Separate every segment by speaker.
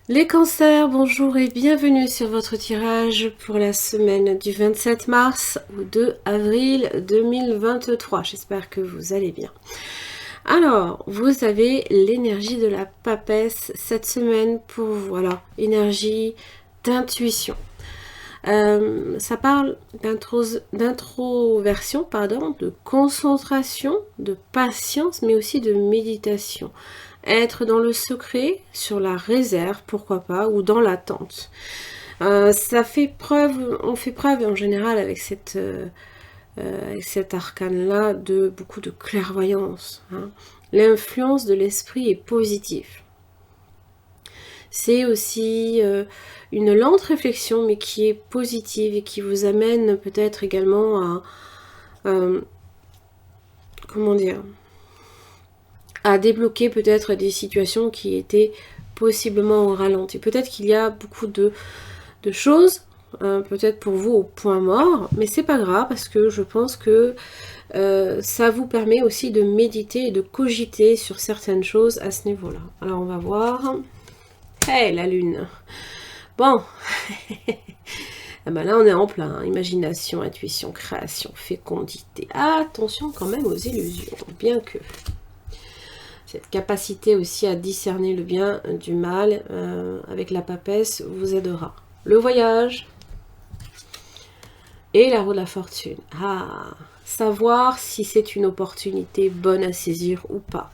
Speaker 1: Les cancers, bonjour et bienvenue sur votre tirage pour la semaine du 27 mars au 2 avril 2023. J'espère que vous allez bien. Alors, vous avez l'énergie de la papesse cette semaine pour vous. Voilà, énergie d'intuition. Ça parle d'introversion, de concentration, de patience, mais aussi de méditation. Être dans le secret, sur la réserve, pourquoi pas, ou dans l'attente. Ça fait preuve, on fait preuve en général avec cet arcane-là de beaucoup de clairvoyance. Hein. L'influence de l'esprit est positive. C'est aussi une lente réflexion, mais qui est positive et qui vous amène peut-être également comment dire, à débloquer peut-être des situations qui étaient possiblement au ralenti. Peut-être qu'il y a beaucoup de choses, peut-être pour vous au point mort, mais c'est pas grave parce que je pense que ça vous permet aussi de méditer et de cogiter sur certaines choses à ce niveau-là. Alors on va voir. Hey, la lune. Bon. Ah ben là on est en plein, hein. Imagination, intuition, création, fécondité. Attention quand même aux illusions, bien que cette capacité aussi à discerner le bien du mal avec la papesse vous aidera. Le voyage et la roue de la fortune. Savoir si c'est une opportunité bonne à saisir ou pas.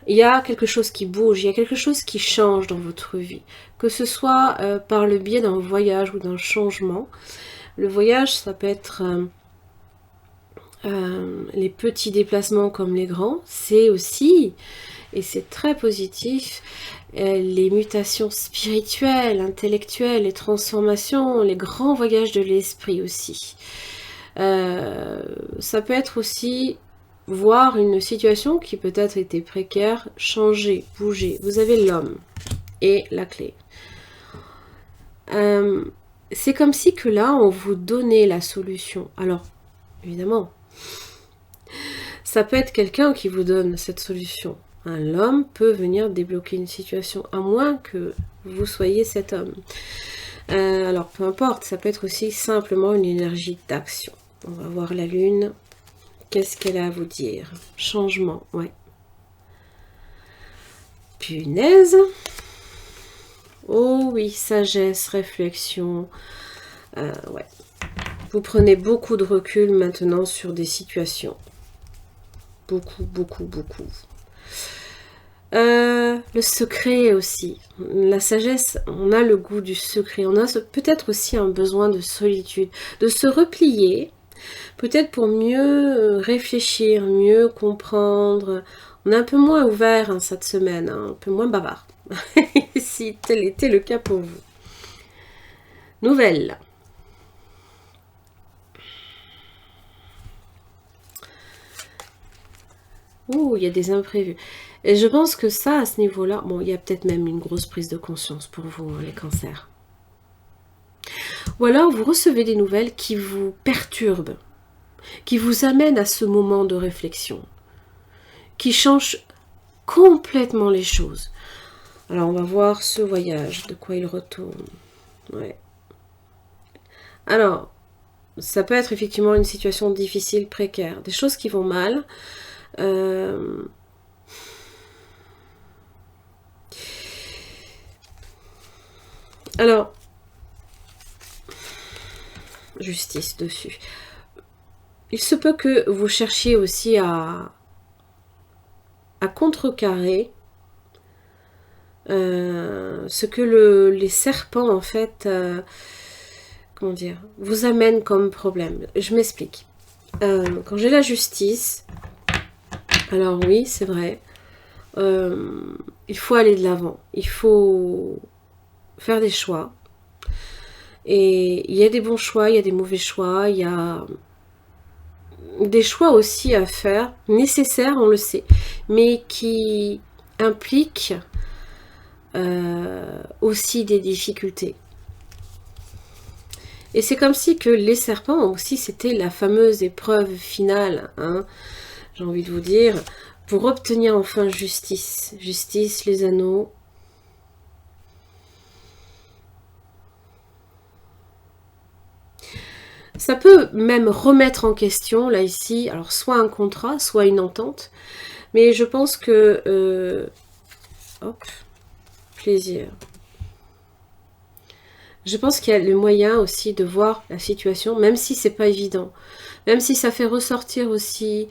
Speaker 1: Il y a quelque chose qui bouge, il y a quelque chose qui change dans votre vie. Que ce soit par le biais d'un voyage ou d'un changement. Le voyage, ça peut être les petits déplacements comme les grands. C'est aussi, et c'est très positif, les mutations spirituelles, intellectuelles, les transformations, les grands voyages de l'esprit aussi. Ça peut être aussi voir une situation qui peut-être était précaire, changer, bouger. Vous avez l'homme et la clé. C'est comme si que là, on vous donnait la solution. Alors, évidemment, ça peut être quelqu'un qui vous donne cette solution. L'homme peut venir débloquer une situation, à moins que vous soyez cet homme. Alors, peu importe, ça peut être aussi simplement une énergie d'action. On va voir la lune. Qu'est-ce qu'elle a à vous dire? Changement, ouais. Punaise. Oh oui, sagesse, réflexion. Ouais. Vous prenez beaucoup de recul maintenant sur des situations. Beaucoup, beaucoup, beaucoup. Le secret aussi. La sagesse, on a le goût du secret. On a peut-être aussi un besoin de solitude, de se replier, peut-être pour mieux réfléchir, mieux comprendre. On est un peu moins ouvert cette semaine, hein, un peu moins bavard. Si tel était le cas pour vous. Nouvelle. Ouh, il y a des imprévus. Et je pense que ça, à ce niveau-là, bon, il y a peut-être même une grosse prise de conscience pour vous, hein, les cancers. Ou alors, vous recevez des nouvelles qui vous perturbent, qui vous amènent à ce moment de réflexion, qui changent complètement les choses. Alors, on va voir ce voyage, de quoi il retourne. Ouais. Alors, ça peut être effectivement une situation difficile, précaire, des choses qui vont mal. Alors, justice dessus. Il se peut que vous cherchiez aussi à contrecarrer ce que les serpents, en fait, comment dire, vous amènent comme problème. Je m'explique. Quand j'ai la justice, alors oui, c'est vrai, il faut aller de l'avant. Il faut faire des choix. Et il y a des bons choix, il y a des mauvais choix, il y a des choix aussi à faire, nécessaires, on le sait, mais qui impliquent aussi des difficultés. Et c'est comme si que les serpents aussi, c'était la fameuse épreuve finale, hein, j'ai envie de vous dire, pour obtenir enfin justice. Justice, les anneaux. Ça peut même remettre en question, là ici, alors soit un contrat, soit une entente. Mais je pense que... hop, plaisir. Je pense qu'il y a le moyen aussi de voir la situation, même si c'est pas évident. Même si ça fait ressortir aussi...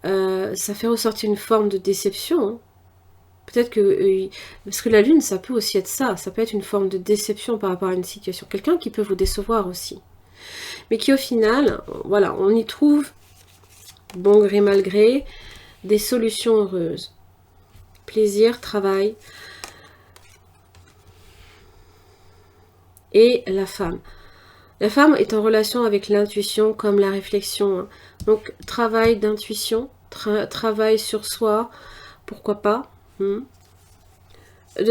Speaker 1: ça fait ressortir une forme de déception. Hein. Peut-être que... parce que la lune, ça peut aussi être ça. Ça peut être une forme de déception par rapport à une situation. Quelqu'un qui peut vous décevoir aussi. Mais qui au final, voilà, on y trouve, bon gré mal gré, des solutions heureuses. Plaisir, travail. Et la femme. La femme est en relation avec l'intuition comme la réflexion. Hein. Donc, travail d'intuition, travail sur soi, pourquoi pas. De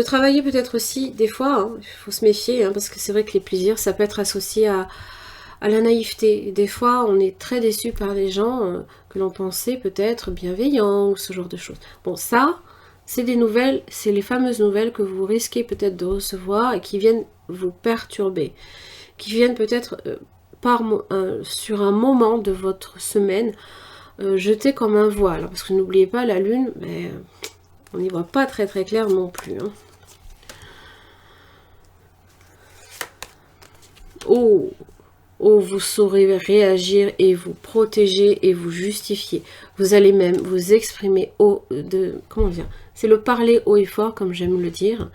Speaker 1: travailler peut-être aussi, des fois, il faut se méfier, parce que c'est vrai que les plaisirs, ça peut être associé à la naïveté. Et des fois, on est très déçu par les gens que l'on pensait peut-être bienveillants ou ce genre de choses. Bon, ça, c'est des nouvelles, c'est les fameuses nouvelles que vous risquez peut-être de recevoir et qui viennent vous perturber, qui viennent peut-être sur un moment de votre semaine jeter comme un voile. Parce que n'oubliez pas, la lune, on n'y voit pas très très clair non plus. Hein. Oh, vous saurez réagir et vous protéger et vous justifier. Vous allez même vous exprimer comment dire, c'est le parler haut et fort, comme j'aime le dire.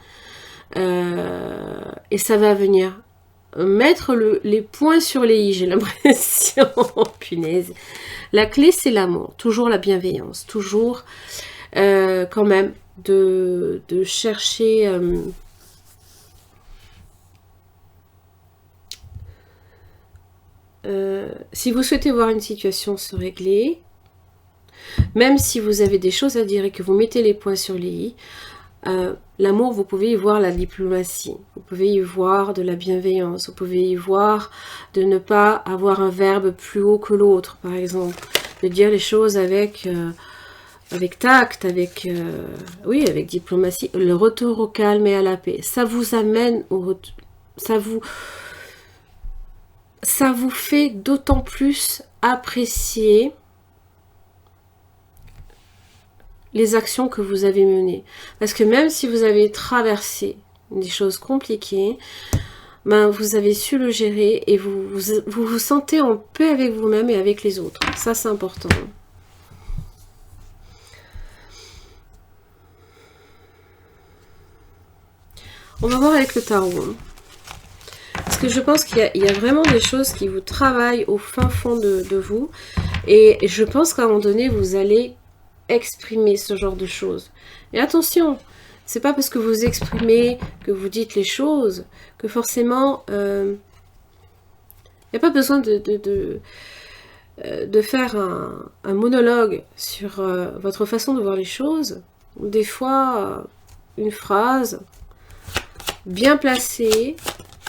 Speaker 1: Et ça va venir mettre les points sur les i, j'ai l'impression. Punaise. La clé, c'est l'amour, toujours la bienveillance, toujours quand même de chercher... si vous souhaitez voir une situation se régler, même si vous avez des choses à dire et que vous mettez les points sur les i, l'amour, vous pouvez y voir la diplomatie, vous pouvez y voir de la bienveillance, vous pouvez y voir de ne pas avoir un verbe plus haut que l'autre, par exemple, de dire les choses avec tact, avec diplomatie, le retour au calme et à la paix. Ça vous amène ça vous fait d'autant plus apprécier les actions que vous avez menées. Parce que même si vous avez traversé des choses compliquées, vous avez su le gérer et vous sentez en paix avec vous-même et avec les autres. Ça, c'est important. On va voir avec le tarot. Hein. Parce que je pense qu'il y a vraiment des choses qui vous travaillent au fin fond de vous. Et je pense qu'à un moment donné, vous allez exprimer ce genre de choses. Et attention, c'est pas parce que vous exprimez, que vous dites les choses, que forcément, il n'y a pas besoin de faire un monologue sur votre façon de voir les choses. Des fois, une phrase bien placée,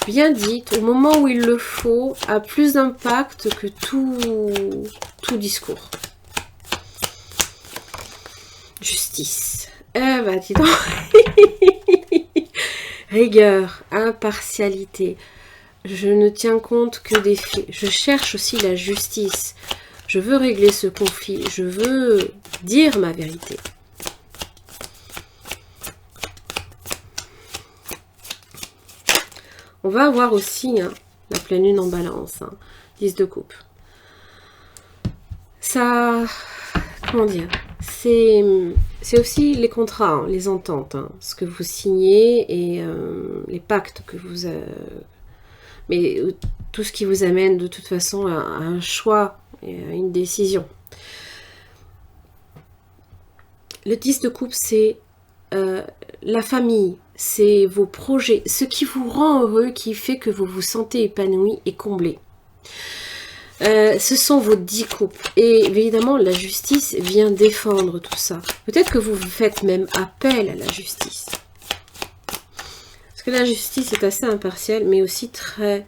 Speaker 1: bien dite, au moment où il le faut, a plus d'impact que tout discours. Justice. Dis donc. Rigueur, impartialité. Je ne tiens compte que des faits. Je cherche aussi la justice. Je veux régler ce conflit. Je veux dire ma vérité. On va avoir aussi la pleine lune en balance. 10 de coupe. Ça... Comment dire ? C'est aussi les contrats, les ententes, ce que vous signez et les pactes que vous... mais tout ce qui vous amène de toute façon à un choix et à une décision. Le 10 de coupe, c'est la famille, c'est vos projets, ce qui vous rend heureux, qui fait que vous vous sentez épanoui et comblé. Ce sont vos 10 coupes. Et évidemment, la justice vient défendre tout ça. Peut-être que vous faites même appel à la justice. Parce que la justice est assez impartiale, mais aussi très,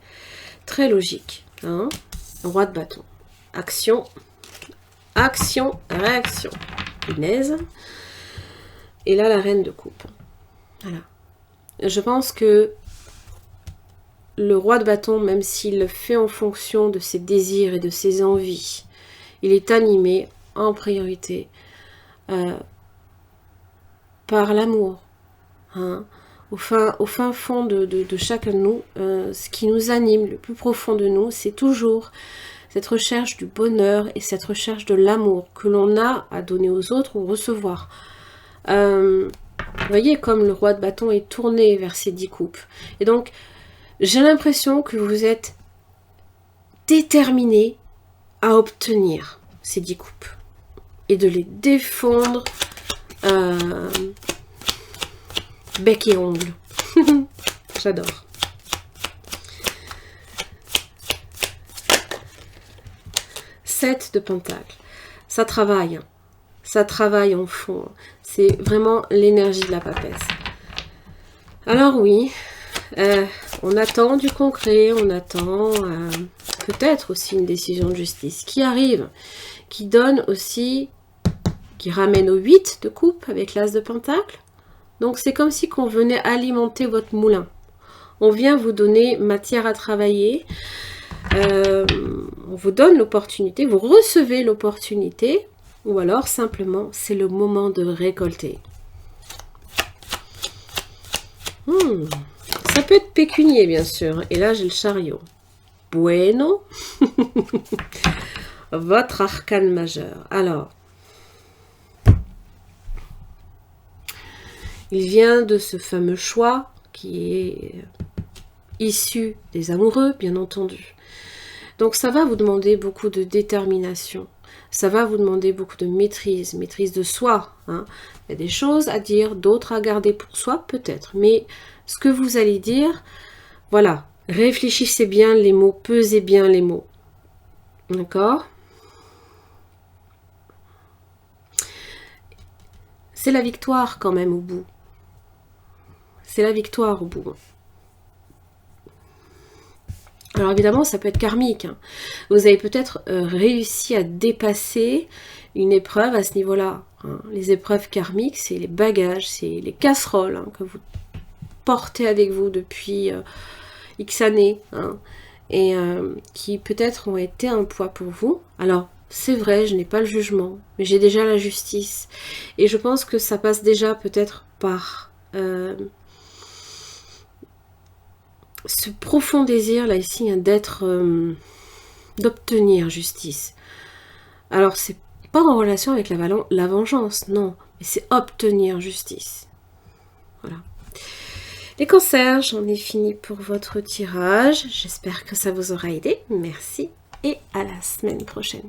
Speaker 1: très logique. Roi de bâton. Action, action, réaction. punaise. Et là, la reine de coupe. Voilà. Je pense que le roi de bâton, même s'il le fait en fonction de ses désirs et de ses envies, il est animé en priorité par l'amour. Hein. Au fin fond de chacun de nous, ce qui nous anime le plus profond de nous, c'est toujours cette recherche du bonheur et cette recherche de l'amour que l'on a à donner aux autres ou recevoir. Vous voyez comme le roi de bâton est tourné vers ces 10 coupes. Et donc, j'ai l'impression que vous êtes déterminé à obtenir ces 10 coupes et de les défendre bec et ongle. J'adore. Sept de pentacles. Ça travaille. Ça travaille en fond. C'est vraiment l'énergie de la papesse. Alors oui, on attend du concret, on attend peut-être aussi une décision de justice qui arrive, qui donne aussi, qui ramène au 8 de coupe avec l'as de pentacle. Donc c'est comme si on venait alimenter votre moulin. On vient vous donner matière à travailler. On vous donne l'opportunité, vous recevez l'opportunité, ou alors simplement c'est le moment de récolter. Ça peut être pécunier bien sûr. Et là j'ai le chariot. Bueno. Votre arcane majeur. Alors. Il vient de ce fameux choix qui est issu des amoureux, bien entendu. Donc ça va vous demander beaucoup de détermination. Ça va vous demander beaucoup de maîtrise de soi. Hein. Il y a des choses à dire, d'autres à garder pour soi, peut-être. Mais ce que vous allez dire, voilà, réfléchissez bien les mots, pesez bien les mots. D'accord ? C'est la victoire quand même au bout. C'est la victoire au bout. Alors évidemment, ça peut être karmique. Hein. Vous avez peut-être réussi à dépasser une épreuve à ce niveau-là. Hein. Les épreuves karmiques, c'est les bagages, c'est les casseroles hein, que vous portez avec vous depuis X années. Hein, et qui peut-être ont été un poids pour vous. Alors, c'est vrai, je n'ai pas le jugement, mais j'ai déjà la justice. Et je pense que ça passe déjà peut-être par... ce profond désir là ici hein, d'être d'obtenir justice. Alors c'est pas en relation avec la vengeance, non, mais c'est obtenir justice. Voilà. Les cancers, j'en ai fini pour votre tirage. J'espère que ça vous aura aidé. Merci et à la semaine prochaine.